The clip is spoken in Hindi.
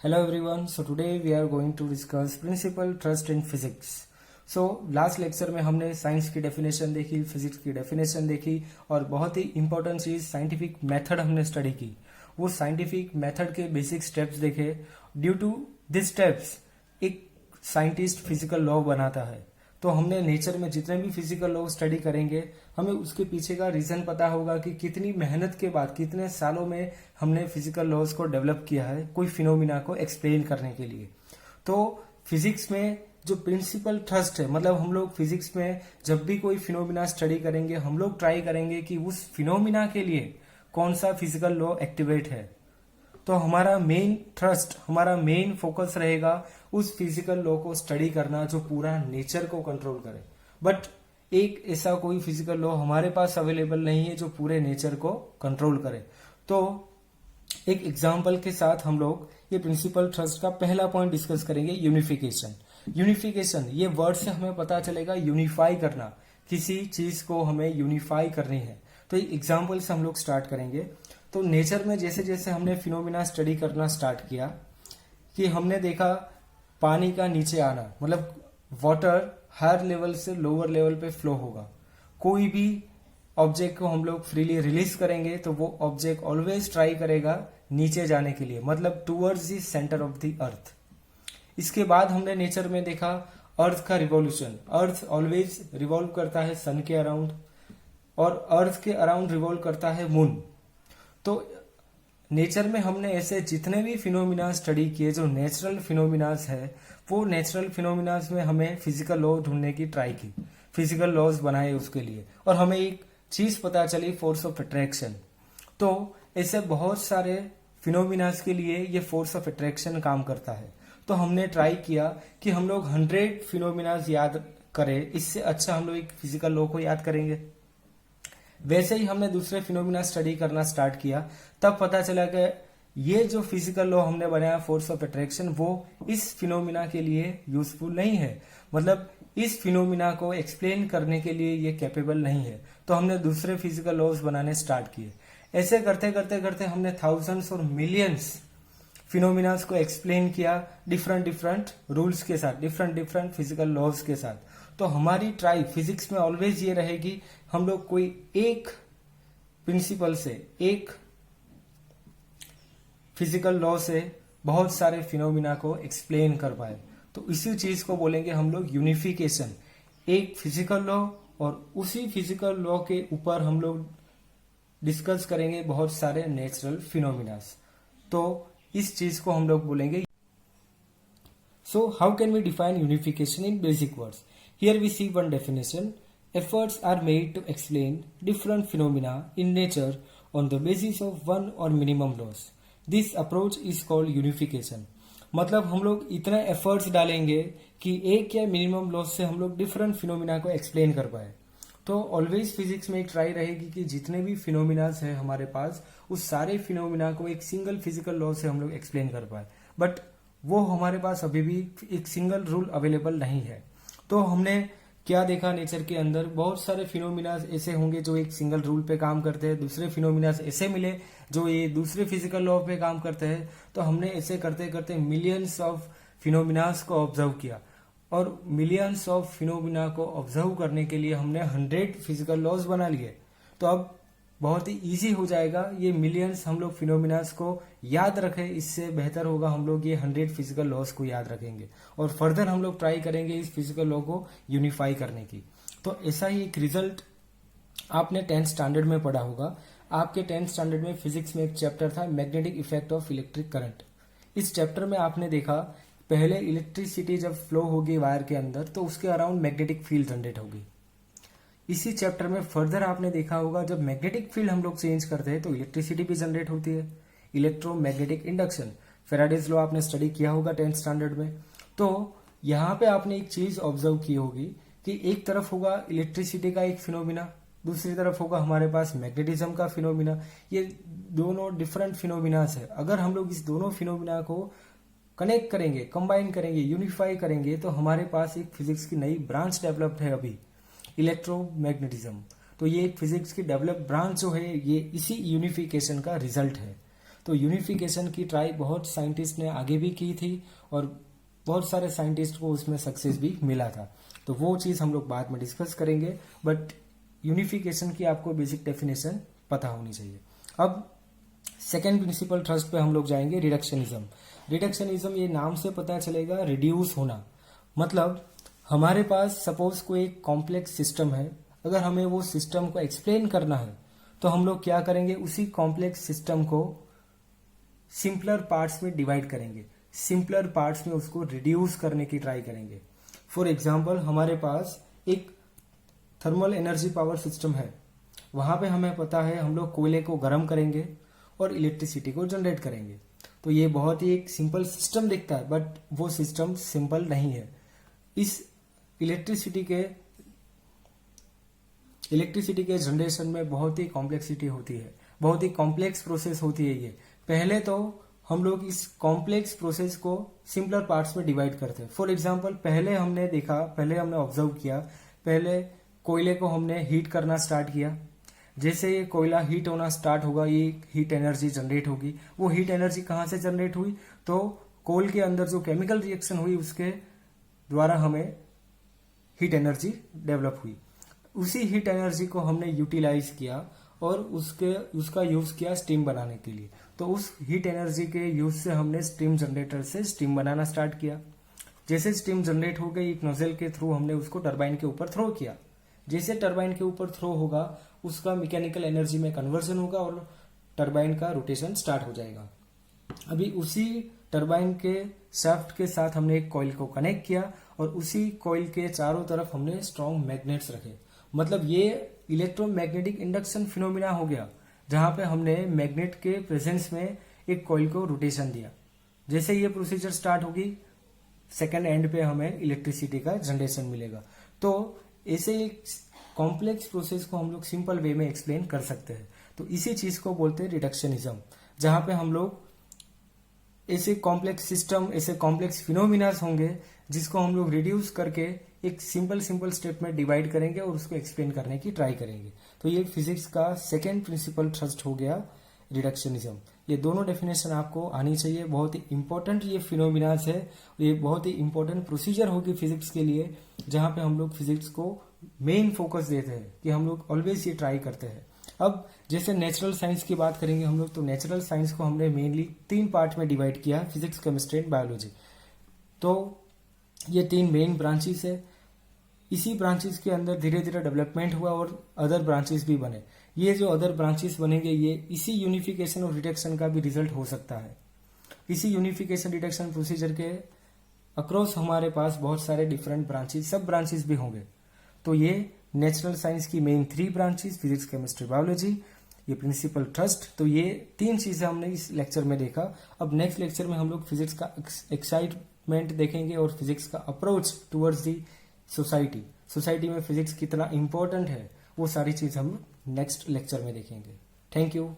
Hello everyone. So today we are going to discuss principal trust in physics. So last lecture में हमने साइंस की डेफिनेशन देखी, फिजिक्स की डेफिनेशन देखी और बहुत ही इंपॉर्टेंट चीज साइंटिफिक मेथड हमने स्टडी की. वो साइंटिफिक मेथड के बेसिक स्टेप्स देखे. ड्यू टू दिस स्टेप्स एक साइंटिस्ट फिजिकल लॉ बनाता है. तो हमने नेचर में जितने भी फिजिकल लॉ स्टडी करेंगे हमें उसके पीछे का रीजन पता होगा कि कितनी मेहनत के बाद कितने सालों में हमने फिजिकल लॉज को डेवलप किया है कोई फिनोमिना को एक्सप्लेन करने के लिए. तो फिजिक्स में जो प्रिंसिपल ट्रस्ट है, मतलब हम लोग फिजिक्स में जब भी कोई फिनोमिना स्टडी करेंगे हम लोग ट्राई करेंगे कि उस फिनोमिना के लिए कौन सा फिजिकल लॉ एक्टिवेट है. तो हमारा मेन ट्रस्ट, हमारा मेन फोकस रहेगा उस फिजिकल लॉ को स्टडी करना जो पूरा नेचर को कंट्रोल करे. बट एक ऐसा कोई फिजिकल लॉ हमारे पास अवेलेबल नहीं है जो पूरे नेचर को कंट्रोल करे. तो एक एग्जांपल के साथ हम लोग ये प्रिंसिपल ट्रस्ट का पहला पॉइंट डिस्कस करेंगे, यूनिफिकेशन. यूनिफिकेशन ये वर्ड से हमें पता चलेगा यूनिफाई करना, किसी चीज को हमें यूनिफाई करनी है. तो एक एग्जाम्पल से हम लोग स्टार्ट करेंगे. तो नेचर में जैसे जैसे हमने फिनोमिना स्टडी करना स्टार्ट किया कि हमने देखा पानी का नीचे आना, मतलब वाटर हायर लेवल से लोअर लेवल पे फ्लो होगा. कोई भी ऑब्जेक्ट को हम लोग फ्रीली रिलीज करेंगे तो वो ऑब्जेक्ट ऑलवेज ट्राई करेगा नीचे जाने के लिए, मतलब towards the centre of the earth. इसके बाद हमने नेचर में देखा अर्थ का रिवॉल्यूशन. अर्थ ऑलवेज रिवॉल्व करता है सन के अराउंड और अर्थ के अराउंड रिवॉल्व करता है मून. तो नेचर में हमने ऐसे जितने भी फिनोमिना स्टडी किए जो नेचुरल फिनोमिनास है, वो नेचुरल फिनोमिनास में हमें फिजिकल लॉ ढूंढने की ट्राई की, फिजिकल लॉज बनाए उसके लिए, और हमें एक चीज पता चली, फोर्स ऑफ अट्रैक्शन. तो ऐसे बहुत सारे फिनोमिनास के लिए ये फोर्स ऑफ अट्रैक्शन काम करता है. तो हमने ट्राई किया कि हम लोग 100 फिनोमिनास याद करें, इससे अच्छा हम लोग एक फिजिकल लॉ को याद करेंगे. वैसे ही हमने दूसरे फिनोमिना स्टडी करना स्टार्ट किया. तब पता चला कि ये जो फिजिकल लॉ हमने बनाया फोर्स ऑफ अट्रैक्शन, वो इस फिनोमिना के लिए यूजफुल नहीं है, मतलब इस फिनोमिना को एक्सप्लेन करने के लिए ये कैपेबल नहीं है. तो हमने दूसरे फिजिकल लॉज बनाने स्टार्ट किए. ऐसे करते करते करते हमने थाउजेंड्स और मिलियंस फिनोमिनास को एक्सप्लेन किया डिफरेंट डिफरेंट रूल्स के साथ, डिफरेंट डिफरेंट फिजिकल लॉज के साथ. तो हमारी ट्राई फिजिक्स में ऑलवेज ये रहेगी हम लोग कोई एक प्रिंसिपल से, एक फिजिकल लॉ से बहुत सारे फिनोमिना को एक्सप्लेन कर पाए. तो इसी चीज को बोलेंगे हम लोग यूनिफिकेशन. एक फिजिकल लॉ और उसी फिजिकल लॉ के ऊपर हम लोग डिस्कस करेंगे बहुत सारे नेचुरल फिनोमिनास. तो इस चीज को हम लोग बोलेंगे. So how can we define unification in basic words? Here we see one definition. Efforts are made to explain different phenomena in nature on the basis of one or minimum laws. This approach is called unification. मतलब हम लोग इतने एफर्ट्स डालेंगे कि एक या मिनिमम लॉस से हम लोग डिफरेंट फिनोमिना को एक्सप्लेन कर पाए. तो ऑलवेज फिजिक्स में एक ट्राई रहेगी कि जितने भी फिनोमिनास है हमारे पास, उस सारे फिनोमिना को एक सिंगल फिजिकल लॉ से हम लोग एक्सप्लेन कर पाए. बट वो हमारे पास अभी भी एक सिंगल रूल अवेलेबल नहीं है. तो हमने क्या देखा नेचर के अंदर, बहुत सारे फिनोमिनास ऐसे होंगे जो एक सिंगल रूल पे काम करते हैं, दूसरे फिनोमिनास ऐसे मिले जो ये दूसरे फिजिकल लॉ पे काम करते हैं. तो हमने ऐसे करते करते मिलियंस ऑफ फिनोमिनास को ऑब्जर्व किया, और मिलियंस ऑफ फिनोमिना को ऑब्जर्व करने के लिए हमने 100 फिजिकल लॉज बना लिए. तो अब बहुत ही इजी हो जाएगा ये मिलियंस हम लोग फिनोमिनास को याद रखें. इससे बेहतर होगा हम लोग ये 100 फिजिकल लॉज को याद रखेंगे और फर्दर हम लोग ट्राई करेंगे इस फिजिकल लॉ को यूनिफाई करने की. तो ऐसा ही एक रिजल्ट आपने 10th स्टैंडर्ड में पढ़ा होगा. आपके 10th स्टैंडर्ड में फिजिक्स में एक चैप्टर था magnetic effect of electric current. इस चैप्टर में आपने देखा पहले इलेक्ट्रिसिटी जब फ्लो होगी वायर के अंदर तो उसके अराउंड मैग्नेटिक फील्ड जनरेट होगी. इसी चैप्टर में फर्दर आपने देखा होगा जब मैग्नेटिक फील्ड हम लोग चेंज करते हैं तो इलेक्ट्रिसिटी भी जनरेट होती है, इलेक्ट्रोमैग्नेटिक इंडक्शन. फेराडेज लॉ आपने स्टडी किया होगा 10th स्टैंडर्ड में. तो यहाँ पे आपने एक चीज ऑब्जर्व की होगी कि एक तरफ होगा इलेक्ट्रिसिटी का एक फिनोमिना, दूसरी तरफ होगा हमारे पास मैग्नेटिज्म का फिनोमिना. ये दोनों डिफरेंट फिनोमिनास है. अगर हम लोग इस दोनों फिनोमिना को कनेक्ट करेंगे, कंबाइन करेंगे, यूनिफाई करेंगे तो हमारे पास एक फिजिक्स की नई ब्रांच डेवलप्ड है अभी, इलेक्ट्रोमैग्नेटिज्म. तो ये एक फिजिक्स की डेवलप ब्रांच जो है ये इसी यूनिफिकेशन का रिजल्ट है. तो यूनिफिकेशन की ट्राई बहुत साइंटिस्ट ने आगे भी की थी और बहुत सारे साइंटिस्ट को उसमें सक्सेस भी मिला था। तो वो चीज़ हम लोग बाद में डिस्कस करेंगे, बट यूनिफिकेशन की आपको बेसिक डेफिनेशन पता होनी चाहिए। अब सेकेंड प्रिंसिपल ट्रस्ट पे हम लोग जाएंगे, रिडक्शनिज्म। रिडक्शनिज्म ये नाम से पता चलेगा, रिड्यूस होना। मतलब हमारे पास सपोज कोई एक कॉम्प्लेक्स सिस्टम है, अगर हमें वो सिस्टम को एक्सप्लेन करना है तो हम लोग क्या करेंगे, उसी कॉम्प्लेक्स सिस्टम को सिंपलर पार्ट्स में डिवाइड करेंगे, सिंपलर पार्ट्स में उसको रिड्यूस करने की ट्राई करेंगे। फॉर एग्जाम्पल हमारे पास एक थर्मल एनर्जी पावर सिस्टम है, वहां पे हमें पता है हम लोग कोयले को गर्म करेंगे और इलेक्ट्रिसिटी को जनरेट करेंगे। तो ये बहुत ही एक सिंपल सिस्टम दिखता है, बट वो सिस्टम सिंपल नहीं है। इस इलेक्ट्रिसिटी के जनरेशन में बहुत ही कॉम्प्लेक्सिटी होती है, बहुत ही कॉम्प्लेक्स प्रोसेस होती है ये। पहले तो हम लोग इस कॉम्प्लेक्स प्रोसेस को सिंपलर पार्ट्स में डिवाइड करते हैं। फॉर एग्जांपल पहले हमने ऑब्जर्व किया, पहले कोयले को हमने हीट करना स्टार्ट किया। जैसे ये कोयला हीट होना स्टार्ट होगा, ये हीट एनर्जी जनरेट होगी। वो हीट एनर्जी कहाँ से जनरेट हुई, तो कोल के अंदर जो केमिकल रिएक्शन हुई उसके द्वारा हमें हीट एनर्जी डेवलप हुई। उसी हीट एनर्जी को हमने यूटिलाइज किया और उसका यूज किया स्टीम बनाने के लिए। तो उस हीट एनर्जी के यूज से हमने स्टीम जनरेटर से स्टीम बनाना स्टार्ट किया। जैसे स्टीम जनरेट हो गई, एक नोजल के थ्रू हमने उसको टरबाइन के ऊपर थ्रो किया। जैसे टरबाइन के ऊपर थ्रो होगा, उसका मैकेनिकल एनर्जी में कन्वर्जन होगा और टरबाइन का रोटेशन स्टार्ट हो जाएगा। अभी उसी टरबाइन के शाफ्ट के साथ हमने एक कॉइल को कनेक्ट किया और उसी कॉइल के चारों तरफ हमने स्ट्रॉन्ग मैग्नेट्स रखे। मतलब ये इलेक्ट्रोमैग्नेटिक इंडक्शन फिनोमिना हो गया, जहां पे हमने मैग्नेट के प्रेजेंस में एक कॉइल को रोटेशन दिया। जैसे ये प्रोसीजर स्टार्ट होगी, सेकेंड एंड पे हमें इलेक्ट्रिसिटी का जनरेशन मिलेगा। तो ऐसे एक कॉम्प्लेक्स प्रोसेस को हम लोग सिंपल वे में एक्सप्लेन कर सकते हैं। तो इसी चीज को बोलते हैं रिडक्शनिज्म, जहां पे हम लोग ऐसे कॉम्प्लेक्स सिस्टम, ऐसे कॉम्प्लेक्स फिनोमिनास होंगे जिसको हम लोग रिड्यूस करके एक सिंपल स्टेप में डिवाइड करेंगे और उसको एक्सप्लेन करने की ट्राई करेंगे। तो ये फिजिक्स का सेकेंड प्रिंसिपल ट्रस्ट हो गया, रिडक्शनिज्म। ये दोनों डेफिनेशन आपको आनी चाहिए, बहुत ही इंपॉर्टेंट ये फिनोमिनास है। ये बहुत ही इंपॉर्टेंट प्रोसीजर होगी फिजिक्स के लिए, जहां पे हम लोग फिजिक्स को मेन फोकस देते हैं कि हम लोग ऑलवेज ये ट्राई करते हैं। अब जैसे नेचुरल साइंस की बात करेंगे हम लोग, तो नेचुरल साइंस को हमने मेनली 3 पार्ट में डिवाइड किया, फिजिक्स, केमिस्ट्री एंड बायोलॉजी। तो ये 3 मेन ब्रांचेस है। इसी ब्रांचेस के अंदर धीरे धीरे डेवलपमेंट हुआ और अदर ब्रांचेस भी बने। ये जो अदर ब्रांचेस बनेंगे, ये इसी यूनिफिकेशन और रिडक्शन का भी रिजल्ट हो सकता है। इसी यूनिफिकेशन रिडक्शन प्रोसीजर के अक्रॉस हमारे पास बहुत सारे डिफरेंट ब्रांचेस, सब ब्रांचेस भी होंगे। तो ये नेचुरल साइंस की main 3 branches, physics, chemistry, biology, ये प्रिंसिपल ट्रस्ट। तो ये 3 चीजें हमने इस लेक्चर में देखा। अब नेक्स्ट लेक्चर में हम लोग फिजिक्स का एक्साइटमेंट देखेंगे और फिजिक्स का अप्रोच टुवर्ड्स दी सोसाइटी में फिजिक्स कितना इंपॉर्टेंट है, वो सारी चीज हम नेक्स्ट लेक्चर में देखेंगे। Thank you.